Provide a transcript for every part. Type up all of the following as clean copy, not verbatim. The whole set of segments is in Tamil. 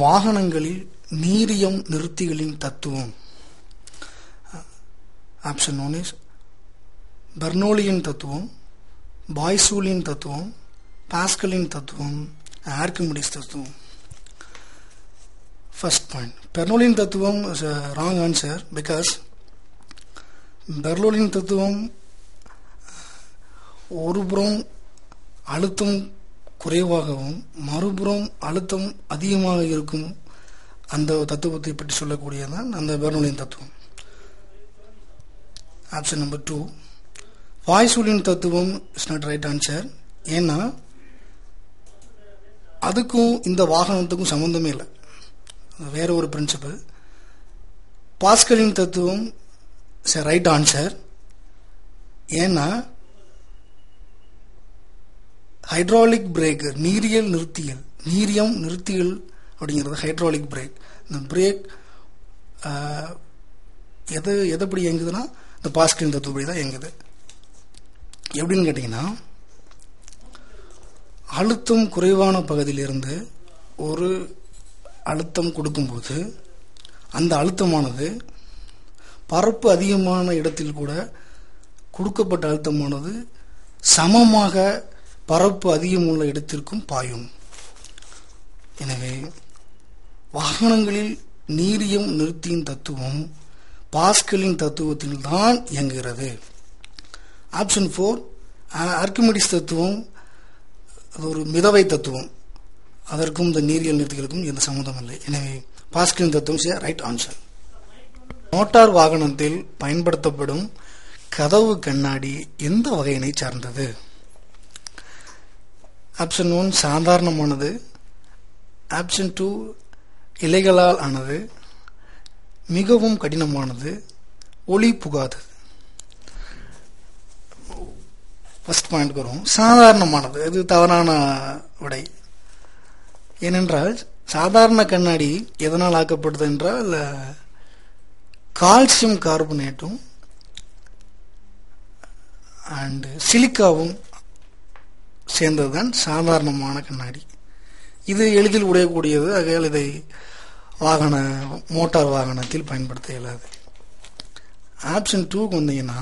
வாகனங்களில் நீரியம் நிறுத்திகளின் தத்துவம். ஆப்ஷன் 1 இஸ் பெர்னோலியின் தத்துவம், பாய்சூலின் தத்துவம், பாஸ்கலின் தத்துவம், ஆர்கிமிடிஸ் தத்துவம். First point, பெர்னோலியின் தத்துவம் is a wrong answer because பெர்னோலியின் தத்துவம் ஒருபுறம் அழுத்தம் குறைவாகவும் மறுபுறம் அழுத்தம் அதிகமாக இருக்கும் அந்த தத்துவத்தை பற்றி சொல்லக்கூடியதான் அந்த பெர்னோலியின் தத்துவம். ஆப்ஷன் நம்பர் 2, பாய்சூலின் தத்துவம் இஸ் நாட் ரைட் ஆன்சர். ஏன்னா அதுக்கும் இந்த வாகனத்துக்கும் சம்பந்தமே இல்லை, வேற ஒரு பிரின்சிபல். பாஸ்கலின் தத்துவம் இஸ் எ ரைட் ஆன்சர். ஏன்னா ஹைட்ராலிக் பிரேக்கர், நீரியம் நிறுத்தியல் அப்படிங்கிறது ஹைட்ராலிக் பிரேக். இந்த பிரேக் எதப்படி இயங்குதுன்னா இந்த பாஸ்கலின் தத்துவப்படி தான் இயங்குது. எப்படின்னு கேட்டீங்கன்னா, அழுத்தம் குறைவான பகுதியிலிருந்து ஒரு அழுத்தம் கொடுக்கும்போது அந்த அழுத்தமானது பரப்பு அதிகமான இடத்தில் கூட கொடுக்கப்பட்ட அழுத்தமானது சமமாக பரப்பு அதிகமுள்ள இடத்திற்கும் பாயும். எனவே வாகனங்களில் நீரியம் நிறுத்தியின் தத்துவம் பாஸ்கலின் தத்துவத்தில் தான் இயங்குகிறது. ஆப்ஷன் 4, ஆர்கிமிடிஸ் தத்துவம் ஒரு மிதவை தத்துவம், அதற்கும் இந்த நீரியல் நிறுத்திகளுக்கும் எந்த சம்மந்தம் இல்லை. எனவே பாஸ்கலின் தத்துவம் இஸ் ரைட் ஆன்சர். மோட்டார் வாகனத்தில் பயன்படுத்தப்படும் கதவு கண்ணாடி எந்த வகையினை சார்ந்தது? ஆப்ஷன் 1 சாதாரணமானது, ஆப்ஷன் 2 இலைகளால் ஆனது, மிகவும் கடினமானது, ஒளி புகாதது. ஃபர்ஸ்ட் பாயிண்ட் வரும், சாதாரணமானது. இது தவறான விடை. ஏனென்றால் சாதாரண கண்ணாடி எதனால் ஆக்கப்படுது என்றால் கால்சியம் கார்பனேட்டும் அண்ட் சிலிக்காவும் சேர்ந்ததுதான் சாதாரணமான கண்ணாடி. இது எளிதில் உடையக்கூடியது. ஆகையால் இதை மோட்டார் வாகனத்தில் பயன்படுத்த இயலாது. ஆப்ஷன் 2 வந்தீங்கன்னா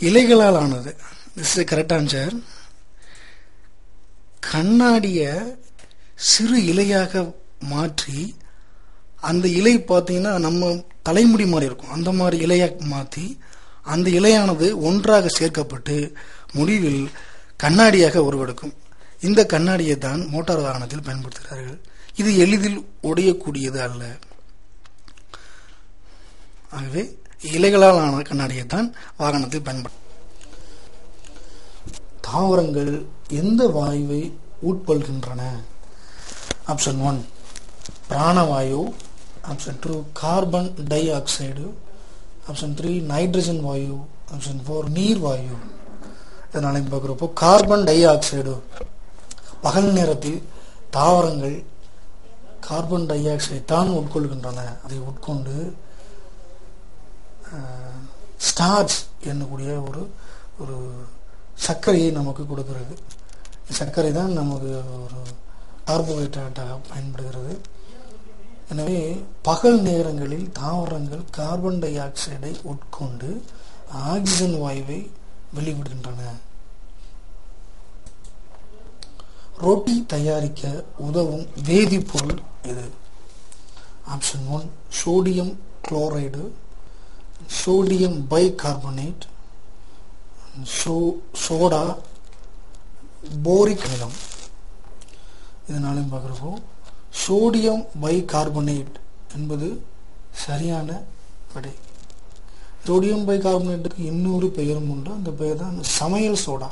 இலைகளால் ஆனது. This is correct answer. கண்ணாடிய சிறு இலையாக மாற்றி அந்த இலை பார்த்தீங்கன்னா நம்ம தலைமுடி மாதிரி இருக்கும், அந்த மாதிரி இலையாக மாற்றி அந்த இலையானது ஒன்றாக சேர்க்கப்பட்டு முடிவில் கண்ணாடியாக உருவெடுக்கும். இந்த கண்ணாடியை தான் மோட்டார் வாகனத்தில் பயன்படுத்துகிறார்கள். இது எளிதில் உடையக்கூடியது அல்ல. ஆகவே இலைகளால் ஆன கண்ணாடியை தான் வாகனத்தில் பயன்படுத்த. தாவரங்கள் எந்த வாயுவை உட்கொள்கின்றன? ஆப்ஷன் 1 பிராணவாயு, option 2 carbon dioxide, option 3 nitrogen வாயு, ஆப்ஷன் 4 நீர் வாயு. இதனால பார்க்குறப்போ கார்பன் டை ஆக்சைடு. பகல் நேரத்தில் தாவரங்கள் கார்பன் டை ஆக்சைடு தான் உட்கொள்கின்றன. அதை உட்கொண்டு ஸ்டார்ச் என்னக்கூடிய ஒரு சர்க்கரையை நமக்கு கொடுக்கிறது. சர்க்கரை தான் நமக்கு ஒரு கார்போஹைட்ரேட்டாக பயன்படுகிறது. எனவே பகல் நேரங்களில் தாவரங்கள் கார்பன் டை ஆக்சைடை உட்கொண்டு ஆக்சிஜன் வாயுவை வெளிவிடுகின்றன. ரொட்டி தயாரிக்க உதவும் வேதிப்பொருள் எது? Option 1 sodium chloride, sodium bicarbonate, soda, boric அமிலம். இதனாலும் பார்க்குறப்போ சோடியம் பைகார்பனேட் என்பது சரியான விடை. சோடியம் பைகார்பனேட்டுக்கு இன்னொரு பெயரும் உண்டு. அந்த பெயர் தான் சமையல் சோடா.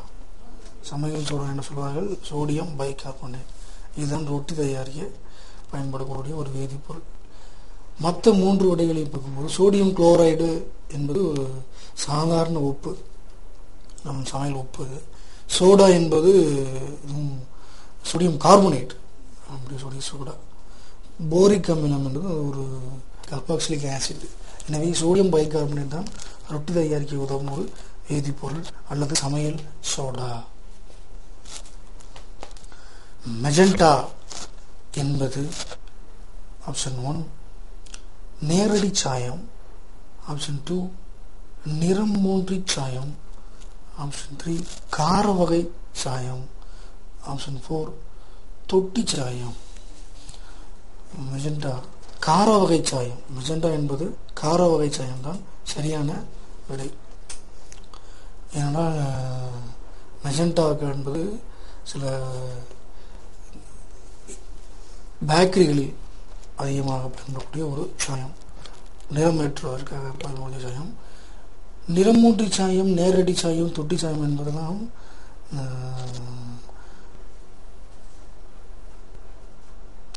சமையல் சோடா என்ன சொல்வார்கள்? Sodium bicarbonate. இதுதான் ரொட்டி தயாரிக்க பயன்படக்கூடிய ஒரு வேதிப்பொருள். மற்ற 3 விடைகளை பார்க்கும்போது சோடியம் குளோரைடு என்பது ஒரு சாதாரண உப்பு, நம் சமையல் உப்பு. சோடா என்பது சோடியம் கார்பனேட், அப்படி சொல்லி சோடா. போரிக் அமிலம் என்பது ஒரு கார்பாக்சிலிக் ஆசிட். எனவே சோடியம் பைகார்பனேட் தான் ரொட்டி தயாரிக்க உதவும் ஒரு வேதிப்பொருள் அல்லது சமையல் சோடா. மெஜெண்டா என்பது ஆப்ஷன் 1. நேரடி சாயம். ஆப்ஷன் 2. நிறமூன்றி சாயம். ஆப்ஷன் 3. கார வகை சாயம். ஆப்ஷன் 4. தொட்டி சாயம். மெஜெண்டா கார வகை சாயம். மெஜெண்டா என்பது கார வகை சாயம் தான் சரியான விடை. ஏன்னா மெஜெண்டா என்பது சில பேக்கரிகளில் அதிகமாக பயன்படக்கூடிய ஒரு சாயம், நிறமேற்றுவதற்காக பயன்படக்கூடிய சாயம். நிறமூன்றி சாயம், நேரடி சாயம், தொட்டி சாயம் என்பதெல்லாம்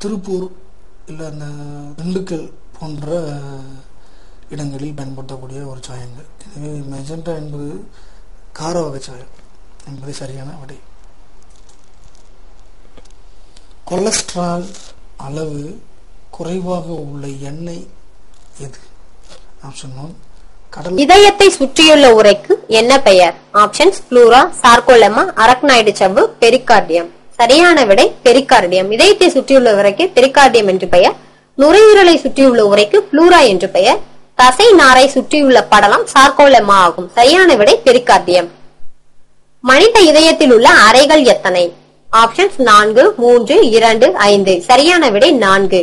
திருப்பூர் இல்லை அந்த திண்டுக்கல் போன்ற இடங்களில் பயன்படுத்தக்கூடிய ஒரு சாயங்கள். எனவே மெஜெண்டா என்பது கார வகை சாயம் என்பது சரியான விடை. கொலஸ்ட்ரால் அளவு குறைவாக உள்ள எண்ணெய் எது? ஆப்ஷன் 1. கடல். இதயத்தை சுற்றியுள்ள உறைக்கு என்ன பெயர்? ஆப்ஷன்ஸ் ப்ளூரா, சார்கோலெமா, அரக்னாய்டு சவ்வு, பெரிகார்டியம். சரியான விடை பெரிகார்டியம். இதயத்தை சுற்றியுள்ள உறைக்கு பெரிகார்டியம் என்று பெயர். நுரையீரலை சுற்றியுள்ள உறைக்கு ப்ளூரா என்று பெயர். தசை நாரை சுற்றியுள்ள படலம் சார்கோலெமா ஆகும். சரியான விடை பெரிகார்டியம். மனித இதயத்தில் உள்ள அறைகள் எத்தனை? ஆப்ஷன்ஸ் 4, 3, 2, 5. சரியான விடை 4.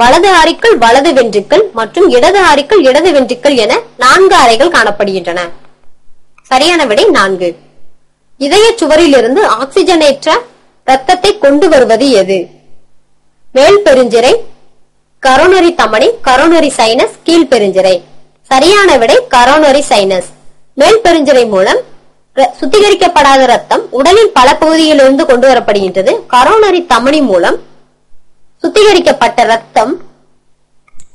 வலது ஆரிக்குள் வலது வென்ட்ரிக்கிள் மற்றும் இடது ஆரிக்குள் இடது வென்ட்ரிக்கிள் என 4 அறைகள் காணப்படுகின்றன. சரியான விடை 4. இதய சுவரிலிருந்து ஆக்சிஜனேற்ற இரத்தத்தை கொண்டு வருவது எது? மேல் பெருஞ்சிரை, கரோனரி தமனி, கரோனரி சைனஸ், கீழ் பெருஞ்சிரை. சரியான விடை கரோனரி சைனஸ். மேல் பெருஞ்சிரை மூலம் சுத்திகரிக்கப்படாத ரத்தம் உடலின் பல பகுதியிலிருந்து கொண்டு வரப்படுகின்றது. கரோனரி தமனி மூலம் சுத்திகரிக்கப்பட்ட ரத்தம்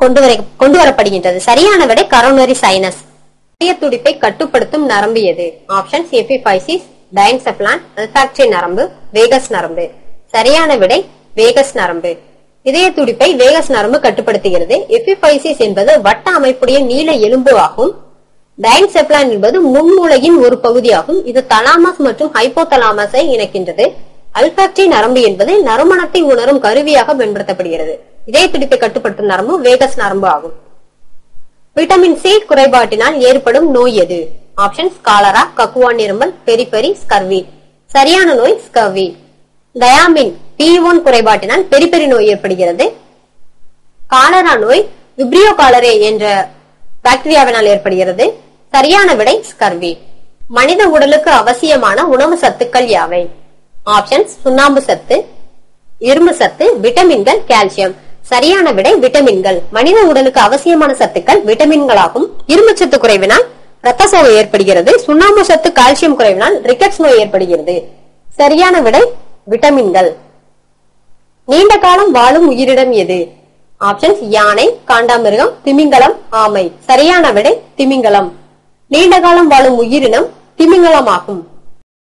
கொண்டு வரப்படுகின்றது. சரியான விடை கரோனரி சைனஸ். இதய துடிப்பை கட்டுப்படுத்தும் நரம்பு எது? ஆப்ஷன்ஸ் எபிபைசிஸ், டைன்செப்லான், அல்ஃபாக்டரி நரம்பு, வேகஸ் நரம்பு. சரியான விடை வேகஸ் நரம்பு. இதய துடிப்பை வேகஸ் நரம்பு கட்டுப்படுத்துகிறது. எபிபைசிஸ் என்பது வட்ட அமைப்புடைய நீல எலும்பு ஆகும். டைன்செப்லான் என்பது முன்மூளையின் ஒரு பகுதியாகும். இது தலாமஸ் மற்றும் ஹைப்போதலாமஸை இணைக்கின்றது. அல்ஃபாக்டரி நரம்பு என்பது நறுமணத்தை உணரும் கருவியாக பயன்படுத்தப்படுகிறது. இதய துடிப்பை கட்டுப்படுத்தும் நரம்பு வேகஸ் நரம்பு ஆகும். விட்டமின் சி குறைபாட்டினால் ஏற்படும் நோய் எது? ஆப்ஷன்ஸ் காலரா, கக்குவான் இருமல், பெரிபெரி, ஸ்கர்வி. சரியான நோய் ஸ்கர்வி. டயாமின் B1 குறைபாட்டினால் பெரிபெரி நோய் ஏற்படுகிறது. காலரா நோய் விப்ரியோ காலரே என்ற பாக்டீரியாவினால் ஏற்படுகிறது. சரியான விடை ஸ்கர்வி. மனித உடலுக்கு அவசியமான உணவு சத்துக்கள் யாவை? ஆப்ஷன்ஸ் சுண்ணாம்பு சத்து, இரும்பு சத்து, விட்டமின்கள், கால்சியம். சரியான விடை விட்டமின்கள். மனித உடலுக்கு அவசியமான சத்துக்கள் விட்டமின்களாகும். இரும்பு சத்து குறைவினால் இரத்த சோகை ஏற்படுகிறது. சுண்ணாம்பு சத்து, கால்சியம் குறைவினால் ரிக்கெட்ஸ் நோய் ஏற்படுகிறது. சரியான விடை விட்டமின்கள். நீண்ட காலம் வாழும் உயிரினம் எது? ஆப்ஷன்ஸ் யானை, காண்டாமிருகம், திமிங்கலம், ஆமை. சரியான விடை திமிங்கலம். நீண்ட காலம் வாழும் உயிரினம் திமிங்கலம் ஆகும்.